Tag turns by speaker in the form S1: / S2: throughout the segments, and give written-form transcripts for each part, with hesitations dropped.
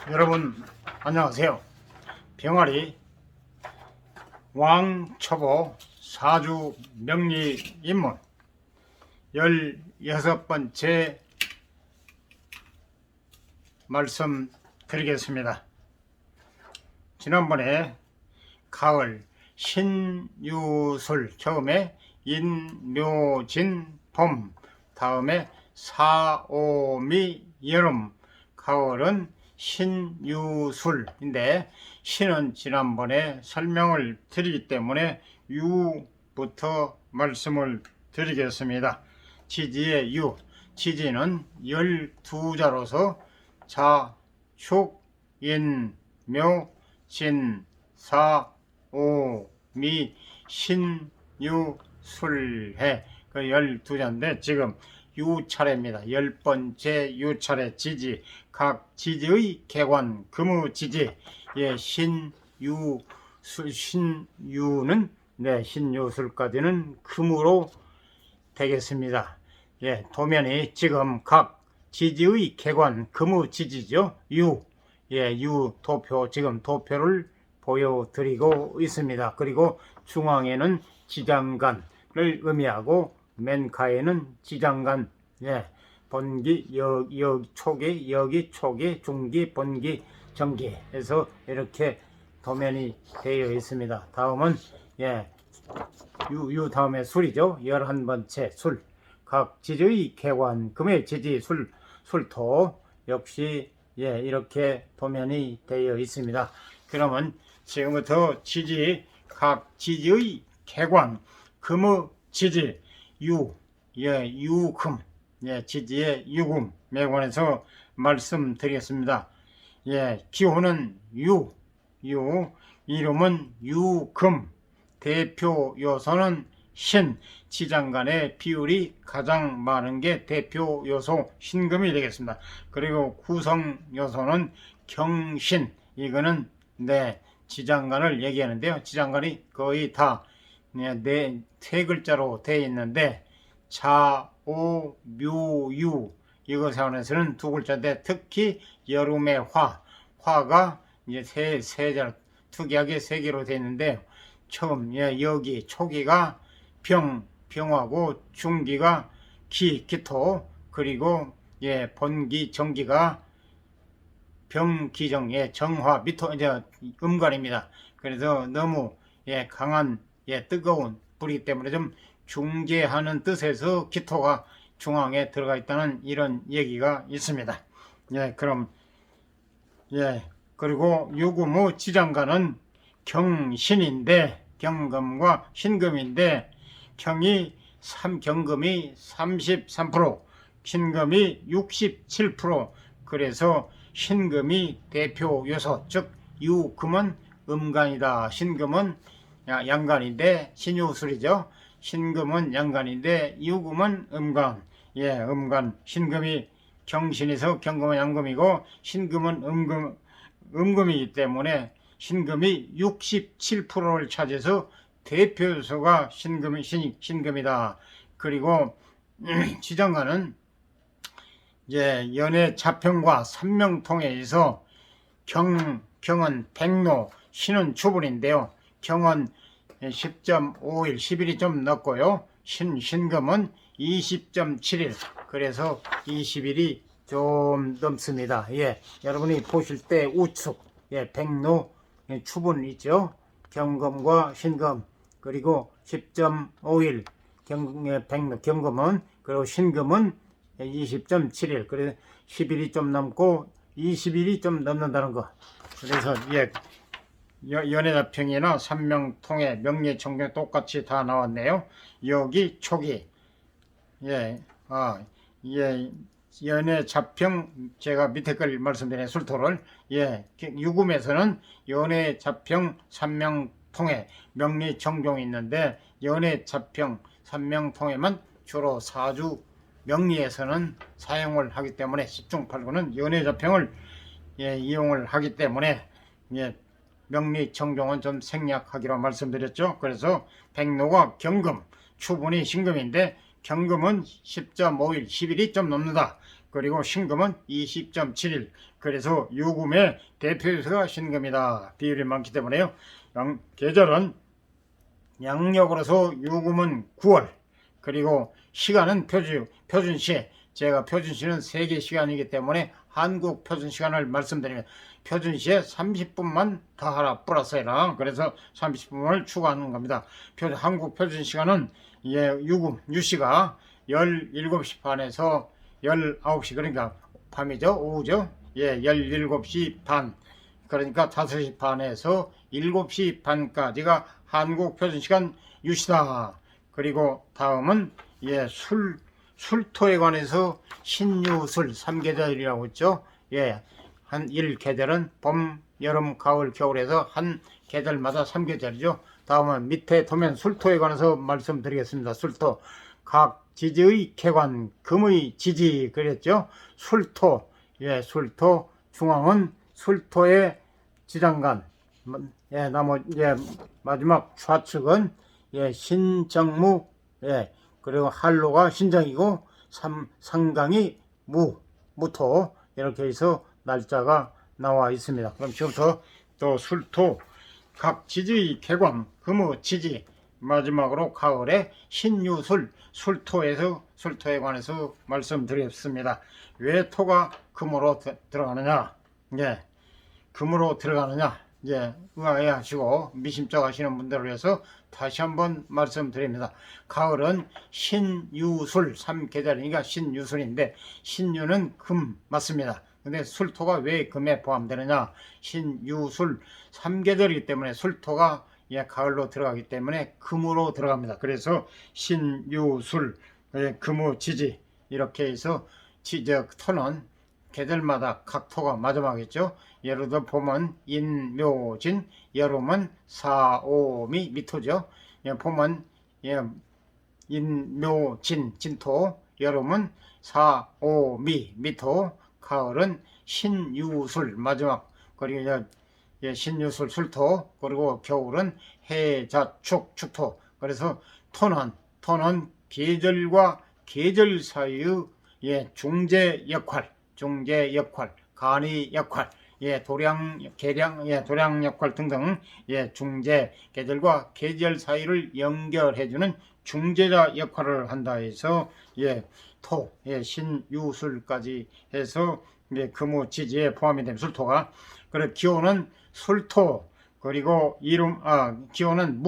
S1: 여러분 안녕하세요. 병아리 왕초보 사주 명리 입문 16번째 말씀 드리겠습니다. 지난번에 가을 신유술, 처음에 인묘진 봄, 다음에 사오미 여름, 가을은 신유술인데, 신은 지난번에 설명을 드리기 때문에 유부터 말씀을 드리겠습니다. 지지의 유, 지지는 12자로서 자, 축, 인, 묘, 진, 사, 오, 미, 신, 유, 술해, 그 12자인데 지금 유차례입니다. 10번째 유차례 지지, 각 지지의 개관, 금우지지, 신유, 신유는, 신유술까지는 금으로 되겠습니다. 도면이 지금 각 지지의 개관, 금우지지죠. 유 도표, 지금 도표를 보여드리고 있습니다. 그리고 중앙에는 지장간을 의미하고, 맨 가에는 지장간, 번기, 여기 초기, 여기 초기, 중기, 번기, 정기 해서 이렇게 도면이 되어 있습니다. 다음은 유 다음에 술이죠. 11번째 술, 각 지지의 개관, 금의 지지, 술토 역시 이렇게 도면이 되어 있습니다. 그러면 지금부터 각 지지의 개관, 금의 지지, 유금, 지지의 유금 매관에서 말씀드리겠습니다. 기호는 유, 이름은 유금, 대표 요소는 신, 지장간의 비율이 가장 많은 게 대표 요소 신금이 되겠습니다. 그리고 구성 요소는 경신, 이거는 지장간을 얘기하는데요. 지장간이 거의 다 세 글자로 되어 있는데, 자, 오, 묘, 유, 이것에 한해서는 두 글자인데, 특히 여름의 화가 이제 세 자, 특이하게 세 개로 되어 있는데, 처음 여기 초기가 병하고, 중기가 기토, 그리고 번기, 정기가 병기정, 정화, 미토, 이제 음간입니다. 그래서 너무 강한 뜨거운 불이기 때문에 좀 중재하는 뜻에서 기토가 중앙에 들어가 있다는 이런 얘기가 있습니다. 그럼 그리고 유금의 지장간은 경신인데, 경금과 신금인데, 경금이 33%, 신금이 67%, 그래서 신금이 대표 요소, 즉 유금은 음간이다. 신금은 양간인데, 신유술이죠. 신금은 양간인데 유금은 음간. 음간. 신금이 경신에서 경금은 양금이고, 신금은 음금이기 때문에 신금이 67%를 차지해서 대표 요소가 신금이다. 그리고 지장간은 연의 자평과 삼명통에 의해서 경은 백로, 신은 추분인데요. 경은 10.5일, 10일이 좀 넘고요. 신금은 20.7일, 그래서 20일이 좀 넘습니다. 여러분이 보실 때 우측, 백로, 추분 있죠. 경금과 신금, 그리고 10.5일 백로, 경금은, 그리고 신금은 20.7일, 그래서 10일이 좀 넘고 20일이 좀 넘는다는 거. 그래서 연해자평이나 삼명통해, 명리청경 똑같이 다 나왔네요. 여기 초기, 연해자평, 제가 밑에 걸 말씀드린 술토를, 유금에서는 연해자평, 삼명통해, 명리청경이 있는데, 연해자평, 삼명통해만 주로 사주 명리에서는 사용을 하기 때문에, 10중 8구는 연해자평을 이용을 하기 때문에 명리청정은 좀 생략하기로 말씀드렸죠. 그래서 백로가 경금, 추분이 신금인데, 경금은 10.5일, 10일이 좀 넘는다. 그리고 신금은 20.7일. 그래서 유금의 대표 요소가 신금이다. 비율이 많기 때문에요. 계절은 양력으로서 유금은 9월, 그리고 시간은 표준시. 제가 표준시는 세계 시간이기 때문에 한국 표준시간을 말씀드리면 표준시에 30분만 더하라 플러스해라. 그래서 30분을 추가하는 겁니다. 한국 표준시간은 유금 유시가 17시 반에서 19시, 그러니까 밤이죠, 오후죠. 17시 반, 그러니까 5시 반에서 7시 반까지가 한국 표준시간 유시다. 그리고 다음은 술토에 관해서 신유술 3계절이라고 했죠. 한 1계절은 봄, 여름, 가을, 겨울에서 한 계절마다 3계절이죠. 다음은 밑에 도면 술토에 관해서 말씀드리겠습니다. 술토, 각 지지의 객관, 금의 지지 그랬죠. 술토, 술토, 중앙은 술토의 지장간, 마지막 좌측은 신정무, 그리고 한로가 신정이고 상강이 무토, 이렇게 해서 날짜가 나와 있습니다. 그럼 지금부터 또 술토, 각 지지의 객관, 금의 지지, 마지막으로 가을에 신유술, 술토에 관해서 말씀드리겠습니다. 왜 토가 금으로 들어가느냐? 금으로 들어가느냐? 의아해하시고 미심쩍 하시는 분들을 위해서 다시 한번 말씀드립니다. 가을은 신유술 3계절이니까 신유술인데, 신유는 금 맞습니다. 근데 술토가 왜 금에 포함되느냐? 신유술 3계절이기 때문에 술토가 가을로 들어가기 때문에 금으로 들어갑니다. 그래서 신유술, 금의 지지, 이렇게 해서 토는 계절마다 각 토가 마지막이겠죠. 예를 들어 봄은 인묘진, 여름은 사오미 미토죠. 봄은 인묘진 진토, 여름은 사오미 미토, 가을은 신유술 마지막, 그리고 신유술 술토, 그리고 겨울은 해자축 축토. 그래서 토는 계절과 계절 사이의 중재 역할, 간이 역할, 도량 역할 등등, 중재, 계절과 계절 사이를 연결해주는 중재자 역할을 한다 해서 토, 신유술까지 해서 금의 지지에 포함이 됩니다. 술토가. 그리고 기호는 술토, 그리고 기호는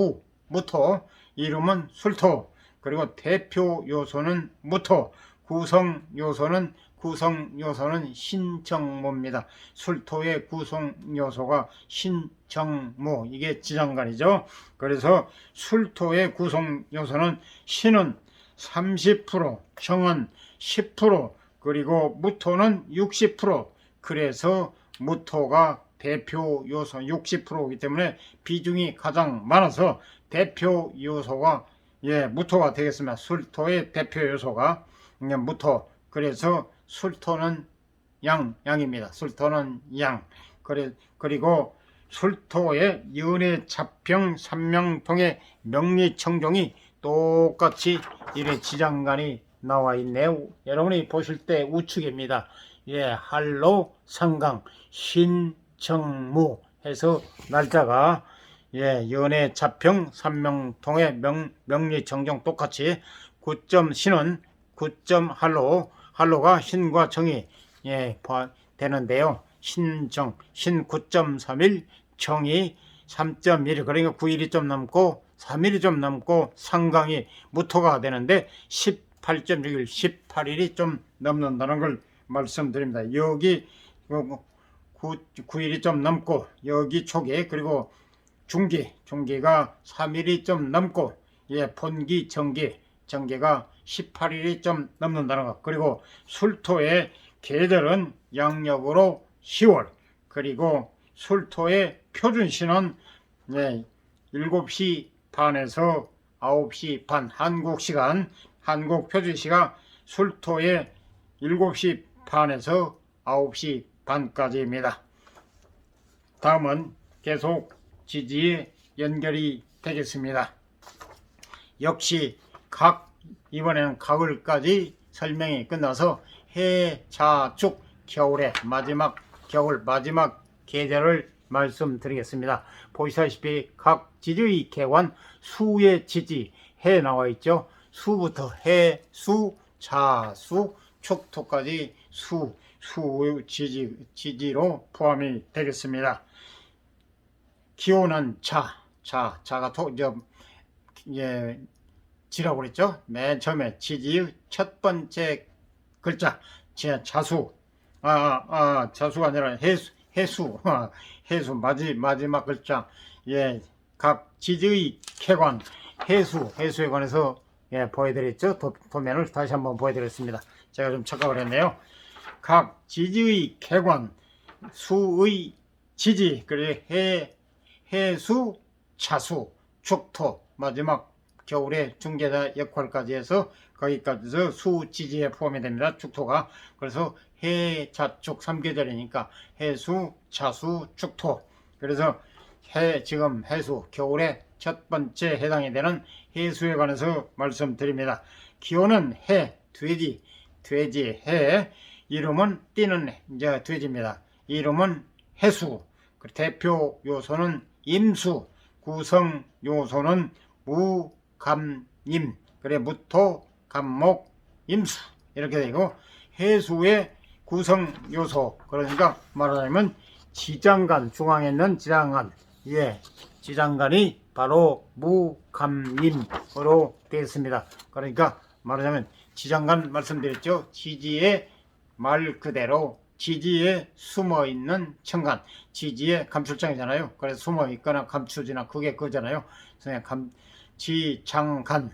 S1: 무토, 이름은 술토, 그리고 대표 요소는 무토, 구성 요소는 신정무입니다. 술토의 구성 요소가 신정무, 이게 지장간이죠. 그래서 술토의 구성 요소는 신은 30%, 정은 10%, 그리고 무토는 60%. 그래서 무토가 대표 요소 60%이기 때문에 비중이 가장 많아서 대표 요소가 무토가 되겠습니다. 술토의 대표 요소가 무토. 그래서 술토는 양입니다. 술토는 양. 그리고 술토의 연의 자평 삼명통의 명리청종이 똑같이 이래 지장간이 나와 있네요. 여러분이 보실 때 우측입니다. 한로, 상강, 신정무 해서 날짜가 연의 자평 삼명통의 명리청정 똑같이 9점 신은 9점 한로가 신과 정이 되는데요. 신 9.31, 정이 3.1, 그러니까 9일이 좀 남고 3일이 좀 남고 상강이 무토가 되는데 18.6일, 18일이 좀 넘는다는 걸 말씀드립니다. 여기 9일이 좀 넘고 여기 초기, 그리고 중기가 3일이 좀 넘고 본기, 정기가 18일이 좀 넘는다는 것. 그리고 술토의 계절은 양력으로 10월, 그리고 술토의 표준시는 7시 반에서 9시 반, 한국 표준시가 술토의 7시 반에서 9시 반까지입니다. 다음은 계속 지지에 연결이 되겠습니다. 역시 이번에는 가을까지 설명이 끝나서 해, 자, 축 겨울의 마지막 겨울 마지막 계절을 말씀드리겠습니다. 보시다시피 각 지지의 개관 수의 지지 해 나와 있죠. 수부터 해, 수, 자, 수, 축토까지 수 지지로 포함이 되겠습니다. 기호는 자가 지라고 그랬죠. 맨 처음에 지지의 첫 번째 글자 자수 자수가 아니라 해수 마지막 글자 각 지지의 쾌관 해수에 관해서 보여드렸죠. 도면을 다시 한번 보여드렸습니다. 제가 좀 착각을 했네요. 각 지지의 쾌관 수의 지지 그리고 해수 자수 축토 마지막 겨울의 중개자 역할까지 해서 거기까지서 수지지에 포함이 됩니다. 축토가. 그래서 해, 자, 축 3계절이니까 해수, 자수, 축토. 그래서 지금 해수, 겨울의 첫 번째 해당이 되는 해수에 관해서 말씀드립니다. 기호는 해, 돼지, 해. 이름은 띠는 이제 돼지입니다. 이름은 해수. 대표 요소는 임수, 구성 요소는 무, 감, 임. 그래 무토, 감목, 임수 이렇게 되고 해수의 구성 요소 그러니까 말하자면 지장간 중앙에 있는 지장간 지장간이 바로 무, 감, 임으로 되어 있습니다. 그러니까 말하자면 지장간 말씀드렸죠. 지지의 말 그대로 지지에 숨어 있는 청간 지지의 감출장이잖아요. 그래서 숨어 있거나 감추지나 그게 그잖아요. 그래서 지장간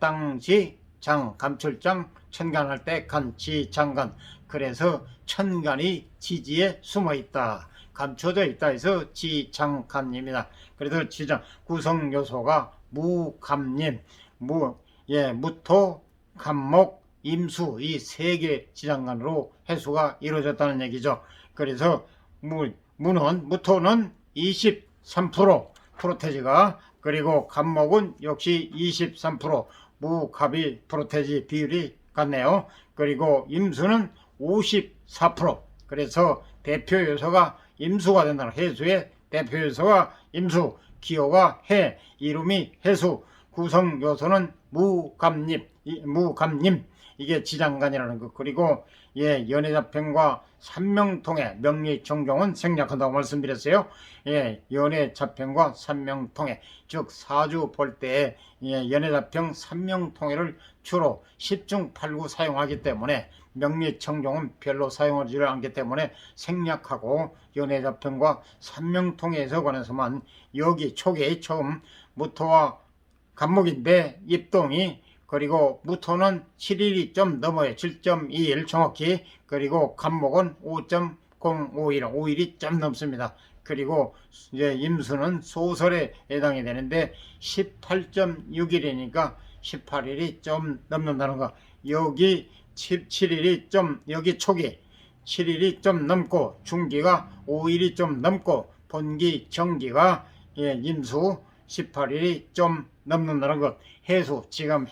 S1: 땅지 장 감출장 천간할 때 간 지장간 그래서 천간이 지지에 숨어 있다 감춰져 있다 해서 지장간입니다. 그래서 지장 구성 요소가 무감님 무토 감목 임수 이 세 개 지장간으로 해수가 이루어졌다는 얘기죠. 그래서 무토는 23% 프로테지가 그리고 갑목은 역시 23% 무갑이 프로테지 비율이 같네요. 그리고 임수는 54% 그래서 대표 요소가 임수가 된다는 해수의 대표 요소가 임수 기호가 해 이름이 해수 구성 요소는 무갑님 이게 지장간이라는 것. 그리고 연해자평과 삼명통해 명리정경은 생략한다고 말씀드렸어요. 연해자평과 삼명통해 즉 사주 볼 때 연해자평 삼명통해를 주로 10중 8구 사용하기 때문에 명리청정은 별로 사용하지 않기 때문에 생략하고 연해자평과 삼명통해에서 관해서만 여기 초기에 처음 무토와 갑목인데 입동이 그리고 무토는 7일이 좀 넘어요. 7.21 정확히. 그리고 갑목은 5.051이 좀 넘습니다. 그리고 이제 임수는 소설에 해당이 되는데 18.6일이니까 18일이 좀 넘는다는 거. 여기 7일이 좀 여기 초기 7일이 좀 넘고 중기가 5일이 좀 넘고 본기 정기가 임수 18일이 좀 넘는다는 것. 해수 지금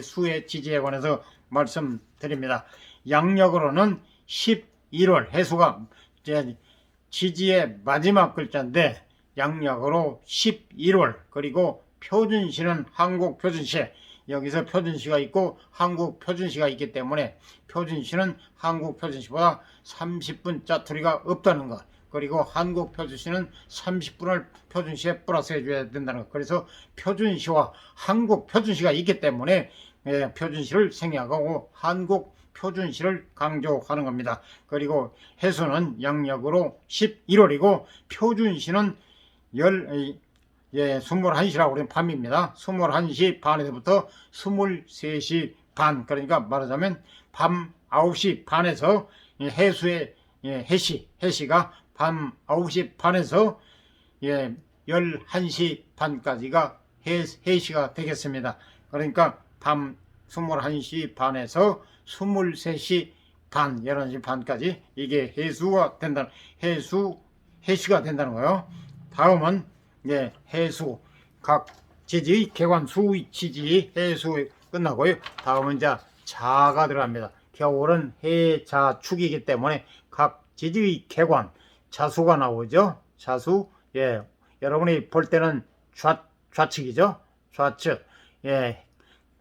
S1: 수의 지지에 관해서 말씀드립니다. 양력으로는 11월 해수가 지지의 마지막 글자인데 양력으로 11월 그리고 표준시는 한국표준시 여기서 표준시가 있고 한국표준시가 있기 때문에 표준시는 한국표준시보다 30분 짜투리가 없다는 것. 그리고 한국표준시는 30분을 표준시에 플러스 해줘야 된다는 것. 그래서 표준시와 한국표준시가 있기 때문에 표준시를 생략하고 한국표준시를 강조하는 겁니다. 그리고 해수는 양력으로 11월이고 표준시는 21시라고 그러면 밤입니다. 21시 반에서부터 23시 반 그러니까 말하자면 밤 9시 반에서 해수의 해시가 밤 9시 반에서 11시 반까지가 해시가 되겠습니다. 그러니까 밤 21시 반에서 23시 반, 11시 반까지 이게 해시가 된다는 거예요. 다음은 해수, 각 지지, 개관, 수, 지지, 해수 끝나고요. 다음은 이제 자가 들어갑니다. 겨울은 해자축이기 때문에 각 지지의 개관 자수가 나오죠. 자수. 예, 여러분이 볼 때는 좌측이죠. 좌측. 예,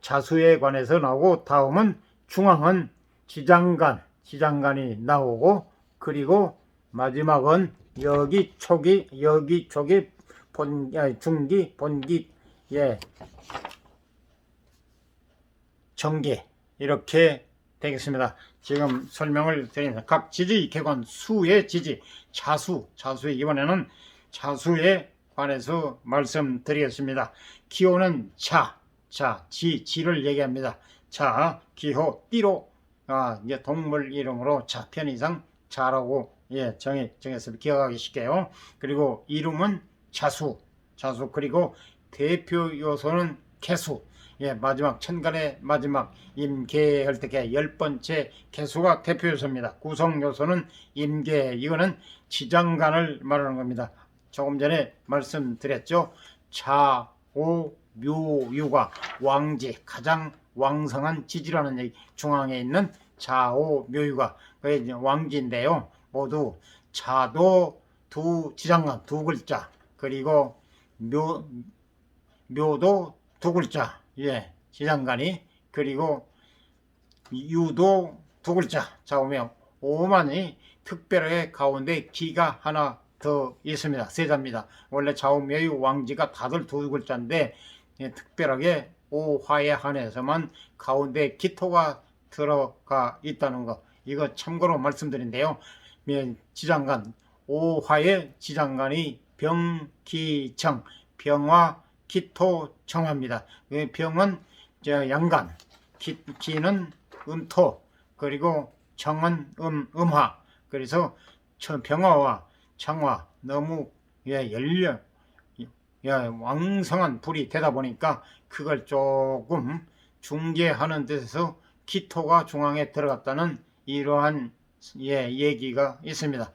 S1: 자수에 관해서 나오고, 다음은 중앙은 지장간이 나오고, 그리고 마지막은 여기 초기, 중기, 본기, 예, 정기, 이렇게 되겠습니다. 지금 설명을 드립니다. 각 지지 개관 수의 지지, 자수의 이번에는 자수에 관해서 말씀드리겠습니다. 기호는 지를 얘기합니다. 기호, 띠로, 이제 동물 이름으로 편의상 자라고 정했습니다. 기억하기 쉽게요. 그리고 이름은 자수, 그리고 대표 요소는 개수. 마지막 천간의 마지막 임계할 때 10번째 개수가 대표 요소입니다. 구성 요소는 임계, 이거는 지장간을 말하는 겁니다. 조금 전에 말씀드렸죠. 자오묘유가 왕지, 가장 왕성한 지지라는 얘기, 중앙에 있는 자오묘유가 그게 왕지인데요. 모두 자도 지장간 두 글자, 그리고 묘도 두 글자, 지장간이, 그리고 유도 두 글자. 자, 오면 오만이 특별하게 가운데 기가 하나 더 있습니다. 세자입니다. 원래 좌우묘유 왕지가 다들 두 글자인데 특별하게 오화에 한해서만 가운데 기토가 들어가 있다는 거, 이거 참고로 말씀드린데요. 지장간, 오화의 지장간이 병기청, 병화 기토청합니다. 병은 양간, 기는 음토, 그리고 청은 음화. 그래서 병화와 청화 너무 왕성한 불이 되다 보니까 그걸 조금 중재하는 데서 기토가 중앙에 들어갔다는 이러한 얘기가 있습니다.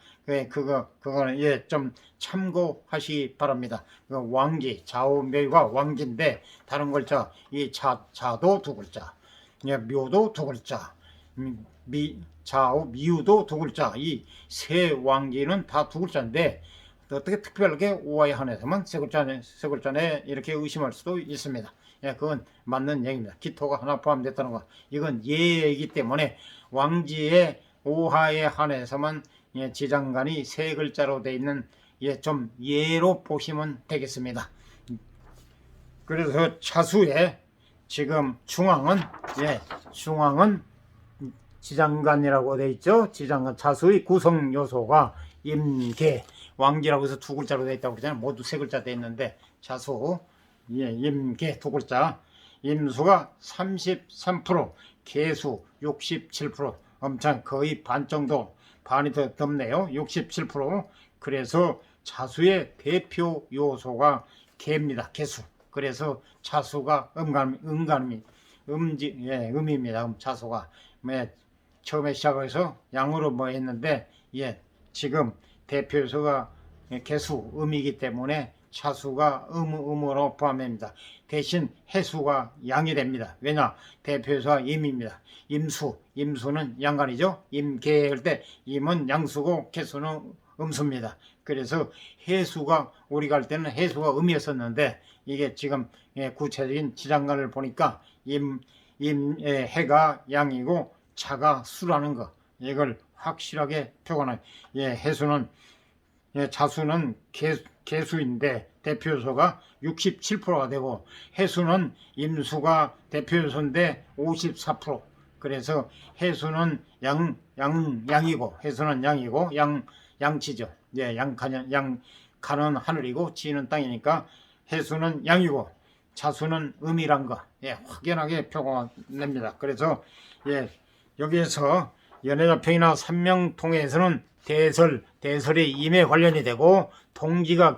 S1: 그거는 좀 참고하시기 바랍니다. 왕지, 좌우묘유가 왕지인데 다른 글자, 이 자도 두 글자, 묘도 두 글자, 좌우미유도 두 글자, 이 세 왕지는 다 두 글자인데 어떻게 특별하게 오화에 한해서만 세 글자네 이렇게 의심할 수도 있습니다. 그건 맞는 얘기입니다. 기토가 하나 포함됐다는 거, 이건 예이기 때문에 왕지의 오화에 한해서만 지장간이 세 글자로 되어 있는 좀 예로 보시면 되겠습니다. 그래서 자수의 지금 중앙은 지장간이라고 되어 있죠. 지장간, 자수의 구성 요소가 임계, 왕지라고 해서 두 글자로 되어 있다고 그러잖아요. 모두 세 글자 되어 있는데 자수, 임계 두 글자, 임수가 33%, 계수 67%, 엄청 거의 반 정도, 반이 더 덥네요. 67%. 그래서 자수의 대표 요소가 개입니다. 개수. 그래서 자수가 음입니다. 자수가 처음에 시작해서 양으로 했는데 지금 대표 요소가 개수, 음이기 때문에 자수가 음으로 포함됩니다. 대신 해수가 양이 됩니다. 왜냐? 대표 요소가 임입니다. 임수는 양간이죠. 임계할 때 임은 양수고 개수는 음수입니다. 그래서 해수가, 우리가 할 때는 해수가 음이었었는데 이게 지금 구체적인 지장간을 보니까 해가 양이고 자가 수라는 거, 이걸 확실하게 표현해요. 해수는 자수는 개수인데 대표 요소가 67%가 되고, 해수는 임수가 대표 요소인데 54%. 그래서 해수는 양이고, 해수는 양이고, 양치죠. 간은 하늘이고 지는 땅이니까 해수는 양이고 자수는 음이란 거 확연하게 표가 냅니다. 그래서 여기에서 연해자평이나 삼명통에서는 대설이 임에 관련이 되고 동지가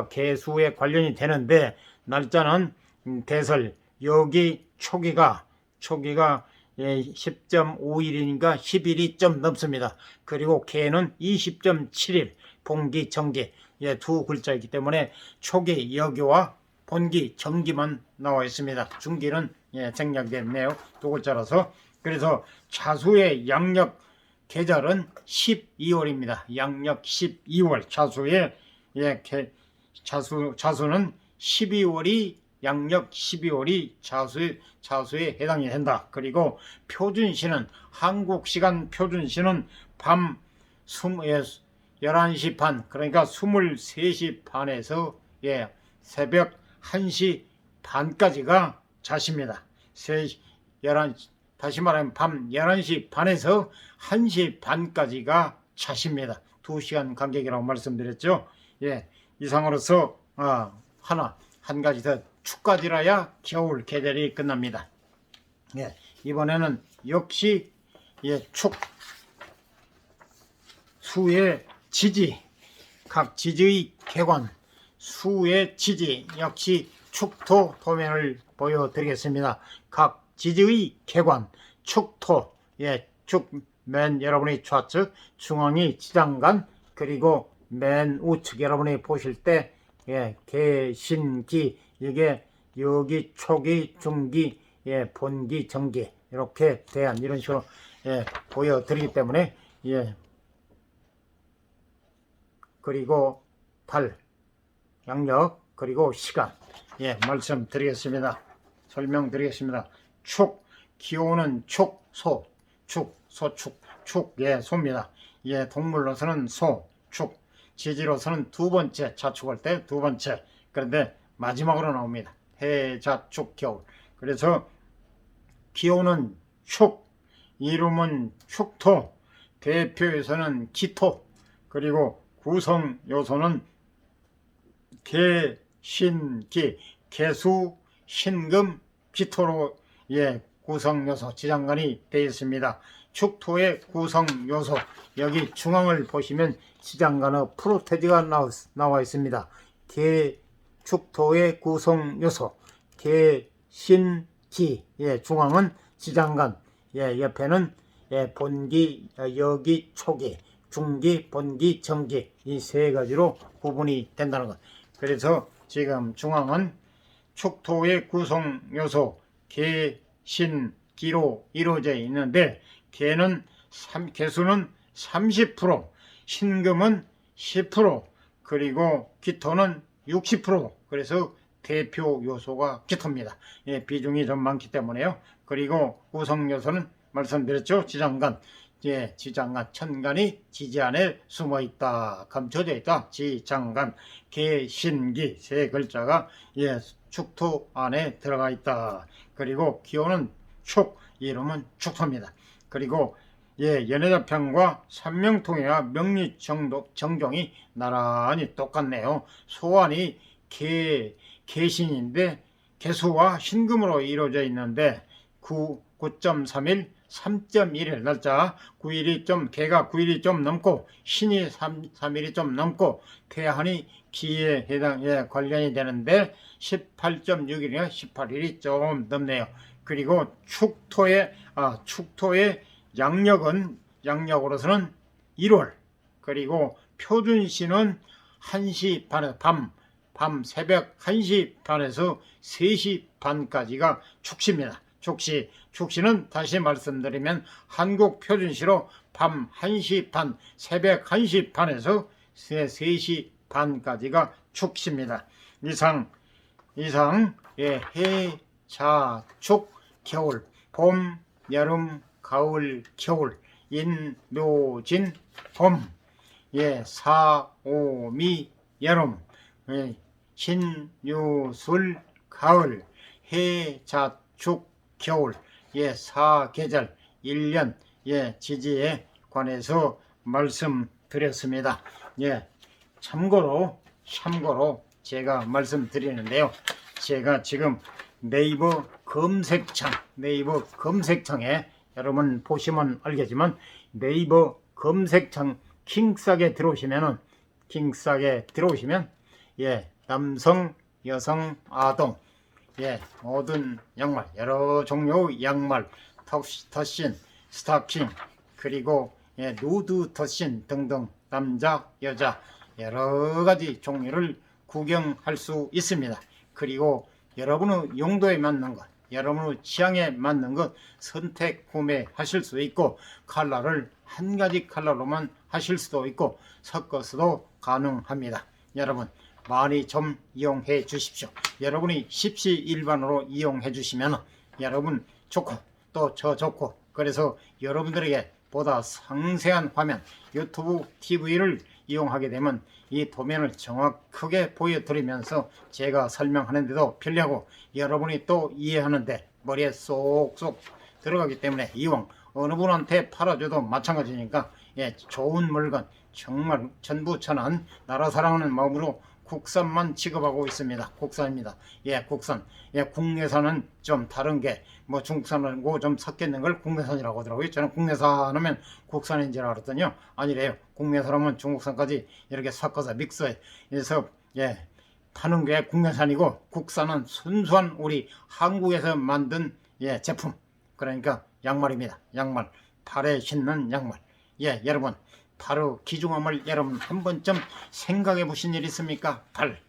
S1: 개수에 관련이 되는데, 날짜는 대설 여기 초기가 10.5일이니까 10일이 좀 넘습니다. 그리고 개는 20.7일, 본기, 정기 두 글자이기 때문에 초기 여기와 본기, 정기만 나와 있습니다. 중기는 생략됐네요. 두 글자라서. 그래서 자수의 양력 계절은 12월입니다. 양력 12월 자수의 자수는 12월이 양력 12월이 자수에 해당이 된다. 그리고 표준시는 한국 시간 표준시는 밤 11시 반 그러니까 23시 반에서 새벽 1시 반까지가 자십니다. 11시, 다시 말하면 밤 11시 반에서 1시 반까지가 자십니다. 2시간 간격이라고 말씀드렸죠. 이상으로서 한 가지 더 축까지라야 겨울 계절이 끝납니다. 이번에는 역시 축 수의 지지, 각 지지의 개관, 수의 지지 역시 축토 도면을 보여드리겠습니다. 각 지지의 개관, 축토, 축맨 여러분이 좌측, 중앙이 지장간, 그리고 맨 우측 여러분이 보실 때 개신기, 이게 여기 초기, 중기, 본기, 정기 이렇게 대한 이런 식으로 보여드리기 때문에 그리고 달, 양력, 그리고 시간 말씀드리겠습니다. 설명드리겠습니다. 축, 기호는 축, 소, 소축, 소입니다. 동물로서는 소, 축, 지지로서는 두 번째, 자축할 때 두 번째, 그런데 마지막으로 나옵니다. 해, 자, 축, 겨울. 그래서 기호는 축, 이름은 축토, 대표 요소는 기토, 그리고 구성 요소는 개, 신, 기, 개수, 신금, 기토로 구성 요소, 지장간이 되어 있습니다. 축토의 구성 요소, 여기 중앙을 보시면 지장간의 프로테지가 나와 있습니다. 개, 축토의 구성 요소, 개, 신, 기, 중앙은 지장간, 옆에는 본기, 여기, 초기, 중기, 본기, 정기, 이 세 가지로 구분이 된다는 것. 그래서 지금 중앙은 축토의 구성 요소 개, 신, 기로 이루어져 있는데 개수는 30%, 신금은 10%, 그리고 기토는 60%. 그래서 대표 요소가 기토입니다. 비중이 좀 많기 때문에요. 그리고 구성 요소는 말씀드렸죠. 지장간. 지장간, 천간이 지지 안에 숨어 있다, 감춰져 있다. 지장간, 개신기 세 글자가 축토 안에 들어가 있다. 그리고 기호는 축, 이름은 축토입니다. 그리고 연해자평과 삼명통해와 명리정종이 나란히 똑같네요. 소환이 개신인데 개수와 신금으로 이루어져 있는데 9.3일 3.1일 날짜 9일이 개가 9일이 좀 넘고 신이 3일이 좀 넘고 태한이 기에 관련이 되는데 18.6일이나 18일이 좀 넘네요. 그리고 축토의 양력으로서는 1월, 그리고 표준시는 1시 반에서 밤 새벽 1시 반에서 3시 반까지가 축시입니다. 축시는 다시 말씀드리면 한국 표준시로 밤 1시 반, 새벽 1시 반에서 3시 반까지가 축시입니다. 이상 해, 자, 축, 겨울, 봄, 여름, 가을, 겨울, 인, 묘, 진, 봄, 사, 오, 미, 여름, 신, 유, 술, 가을, 해, 자, 축, 겨울, 사계절, 1년, 지지에 관해서 말씀드렸습니다. 참고로 제가 말씀드리는데요. 제가 지금 네이버 검색창에 여러분 보시면 알겠지만 네이버 검색창 킹싹에 들어오시면 남성, 여성, 아동 모든 양말, 여러 종류의 양말, 덧신, 스타킹, 그리고 누드 덧신 등등 남자, 여자 여러 가지 종류를 구경할 수 있습니다. 그리고 여러분의 용도에 맞는 것, 여러분의 취향에 맞는 것 선택 구매하실 수 있고, 컬러를 한 가지 컬러로만 하실 수도 있고 섞어서도 가능합니다. 여러분 많이 좀 이용해 주십시오. 여러분이 십시일반으로 이용해 주시면 여러분 좋고 또 저 좋고, 그래서 여러분들에게 보다 상세한 화면, 유튜브 TV를 이용하게 되면 이 도면을 정확하게 보여드리면서 제가 설명하는데도 편리하고 여러분이 또 이해하는데 머리에 쏙쏙 들어가기 때문에 이왕 어느 분한테 팔아줘도 마찬가지니까 좋은 물건 정말 전부천한 나라 사랑하는 마음으로 국산만 취급하고 있습니다. 국산입니다. 국산. 국내산은 좀 다른 게 뭐 중국산하고 좀 섞여 있는 걸 국내산이라고 하더라고요. 저는 국내산 하면 국산인 줄 알았더니요. 아니래요. 국내산 하면 중국산까지 이렇게 섞어서 믹서해서 파는 게 국내산이고, 국산은 순수한 우리 한국에서 만든 제품. 그러니까 양말입니다. 양말. 발에 신는 양말. 여러분 바로 기중함을 여러분 한 번쯤 생각해 보신 일 있습니까? 발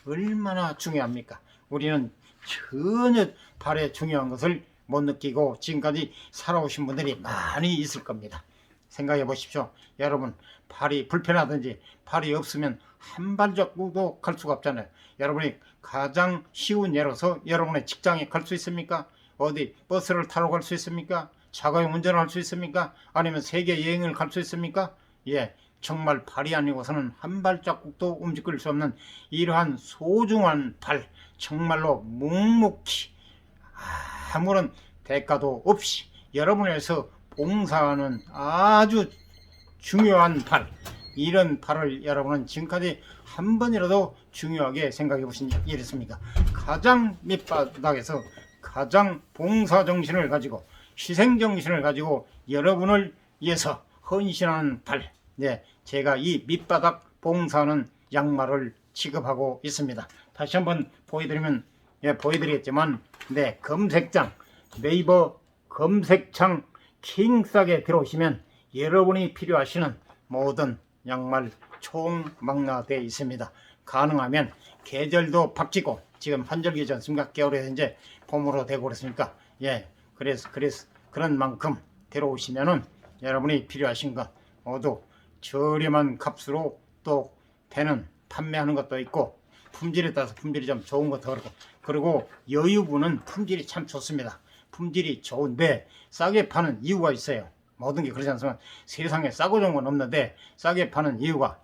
S1: 얼마나 중요합니까? 우리는 전혀 발에 중요한 것을 못 느끼고 지금까지 살아오신 분들이 많이 있을 겁니다. 생각해 보십시오. 여러분 발이 불편하든지 발이 없으면 한 발자국도 갈 수가 없잖아요. 여러분이 가장 쉬운 예로서 여러분의 직장에 갈 수 있습니까? 어디 버스를 타러 갈 수 있습니까? 자가용 운전을 할 수 있습니까? 아니면 세계 여행을 갈 수 있습니까? 정말 발이 아니고서는 한 발자국도 움직일 수 없는 이러한 소중한 발, 정말로 묵묵히 아무런 대가도 없이 여러분에서 봉사하는 아주 중요한 발, 이런 발을 여러분은 지금까지 한 번이라도 중요하게 생각해 보신 일 있습니까? 가장 밑바닥에서 가장 봉사정신을 가지고 희생정신을 가지고 여러분을 위해서 헌신하는 발, 제가 이 밑바닥 봉사하는 양말을 취급하고 있습니다. 다시 한번 보여드리겠지만 검색창, 네이버 검색창 킹싸게 들어오시면 여러분이 필요하시는 모든 양말 총망라되어 있습니다. 가능하면 계절도 바뀌고 지금 한절기지 않습니까? 겨울에 이제 봄으로 되고 그랬으니까 그래서 그런 만큼 들어오시면은 여러분이 필요하신 것 모두 저렴한 값으로 또 판매하는 것도 있고, 품질에 따라서 품질이 좀 좋은 것도 그렇고, 그리고 여유분은 품질이 참 좋습니다. 품질이 좋은데 싸게 파는 이유가 있어요. 모든 게 그렇지 않습니까? 세상에 싸고 좋은 건 없는데 싸게 파는 이유가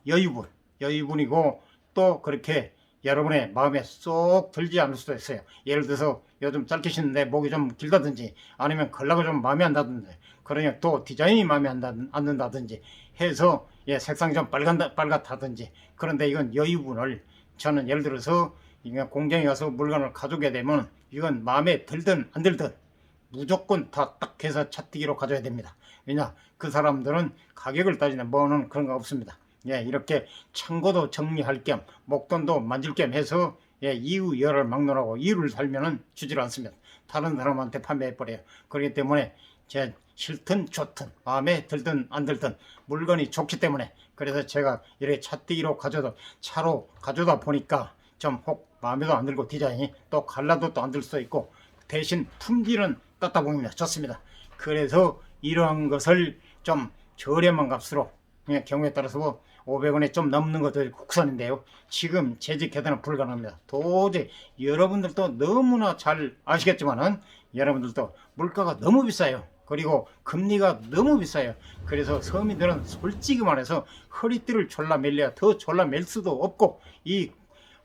S1: 여유분이고, 또 그렇게 여러분의 마음에 쏙 들지 않을 수도 있어요. 예를 들어서 요즘 짧게 신는데 목이 좀 길다든지, 아니면 컬러가 좀 마음에 안 든다든지, 그러니 또 디자인이 마음에 안 든다든지 해서 색상이 좀 빨갛다든지, 그런데 이건 여유분을 저는 예를 들어서 공장에 가서 물건을 가져오게 되면 이건 마음에 들든 안 들든 무조건 다 딱 해서 차뜨기로 가져야 됩니다. 왜냐, 그 사람들은 가격을 따지는 뭐는 그런 거 없습니다. 이렇게 창고도 정리할 겸 목돈도 만질 겸 해서 이유 열을 막론하고 이유를 살면은 주질 않습니다. 다른 사람한테 판매해버려요. 그렇기 때문에 제 싫든 좋든 마음에 들든 안 들든 물건이 좋기 때문에, 그래서 제가 이렇게 차뜨기로 차로 가져다 보니까 좀 혹 마음에도 안 들고 디자인이 또 갈라도 또 안 들 수도 있고, 대신 품질은 떴다 보입니다. 좋습니다. 그래서 이러한 것을 좀 저렴한 값으로, 경우에 따라서 500원에 좀 넘는 것도 국산인데요. 지금 재직해서는 불가능합니다. 도저히 여러분들도 너무나 잘 아시겠지만은 여러분들도 물가가 너무 비싸요. 그리고 금리가 너무 비싸요. 그래서 서민들은 솔직히 말해서 허리띠를 졸라맬래야 더 졸라맬 수도 없고 이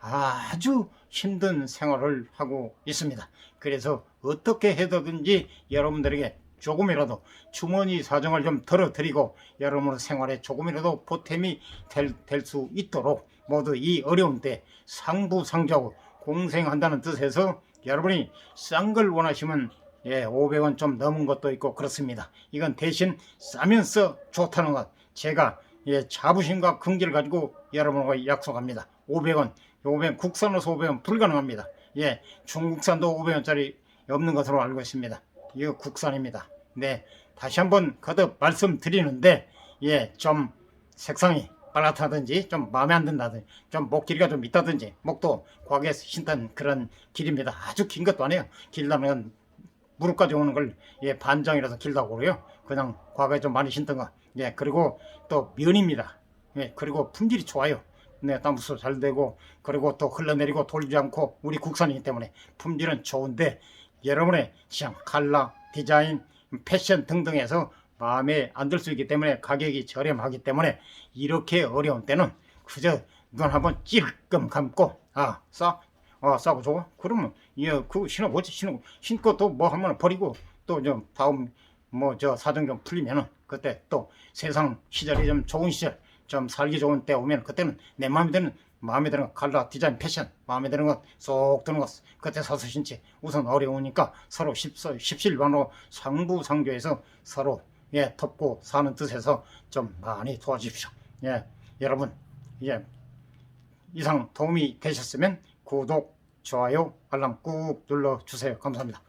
S1: 아주 힘든 생활을 하고 있습니다. 그래서 어떻게 해서든지 여러분들에게 조금이라도 주머니 사정을 좀 덜어드리고 여러분의 생활에 조금이라도 보탬이 될 수 있도록 모두 이 어려운 때 상부상조하고 공생한다는 뜻에서 여러분이 싼 걸 원하시면 500원 좀 넘은 것도 있고 그렇습니다. 이건 대신 싸면서 좋다는 것, 제가 자부심과 긍지를 가지고 여러분과 약속합니다. 500원 국산으로서 500원 불가능합니다. 중국산도 500원짜리 없는 것으로 알고 있습니다. 이거 국산입니다. 다시 한번 거듭 말씀드리는데 좀 색상이 빨갛다든지 좀 마음에 안 든다든지 좀 목 길이가 좀 있다든지 목도 과하게 신던 그런 길입니다. 아주 긴 것도 아니에요. 길다는 건 무릎까지 오는 걸 예, 반장이라서 길다고 그래요. 그냥 과거에 좀 많이 신던 거. 예, 그리고 또 면입니다. 예, 그리고 품질이 좋아요. 네, 땀수 잘 되고 그리고 또 흘러내리고 돌지 않고 우리 국산이기 때문에 품질은 좋은데 여러분의 취향, 컬러, 디자인, 패션 등등에서 마음에 안 들 수 있기 때문에 가격이 저렴하기 때문에 이렇게 어려운 때는 그저 눈 한번 찔끔 감고 싸고 좋아? 그러면 예, 그거 신어보지. 신고 또 뭐 한번 버리고 또 좀 다음 뭐 저 사정 좀 풀리면은 그때 또 세상 시절이 좀 좋은 시절 좀 살기 좋은 때 오면 그때는 내 마음에 드는 컬러, 디자인, 패션 마음에 드는 것 쏙 드는 것 그때 사서 신지. 우선 어려우니까 서로 십시일반으로 상부상조해서 서로 예 덮고 사는 뜻에서 좀 많이 도와주십시오. 예, 여러분 예 이상 도움이 되셨으면 구독, 좋아요, 알람 꾹 눌러주세요. 감사합니다.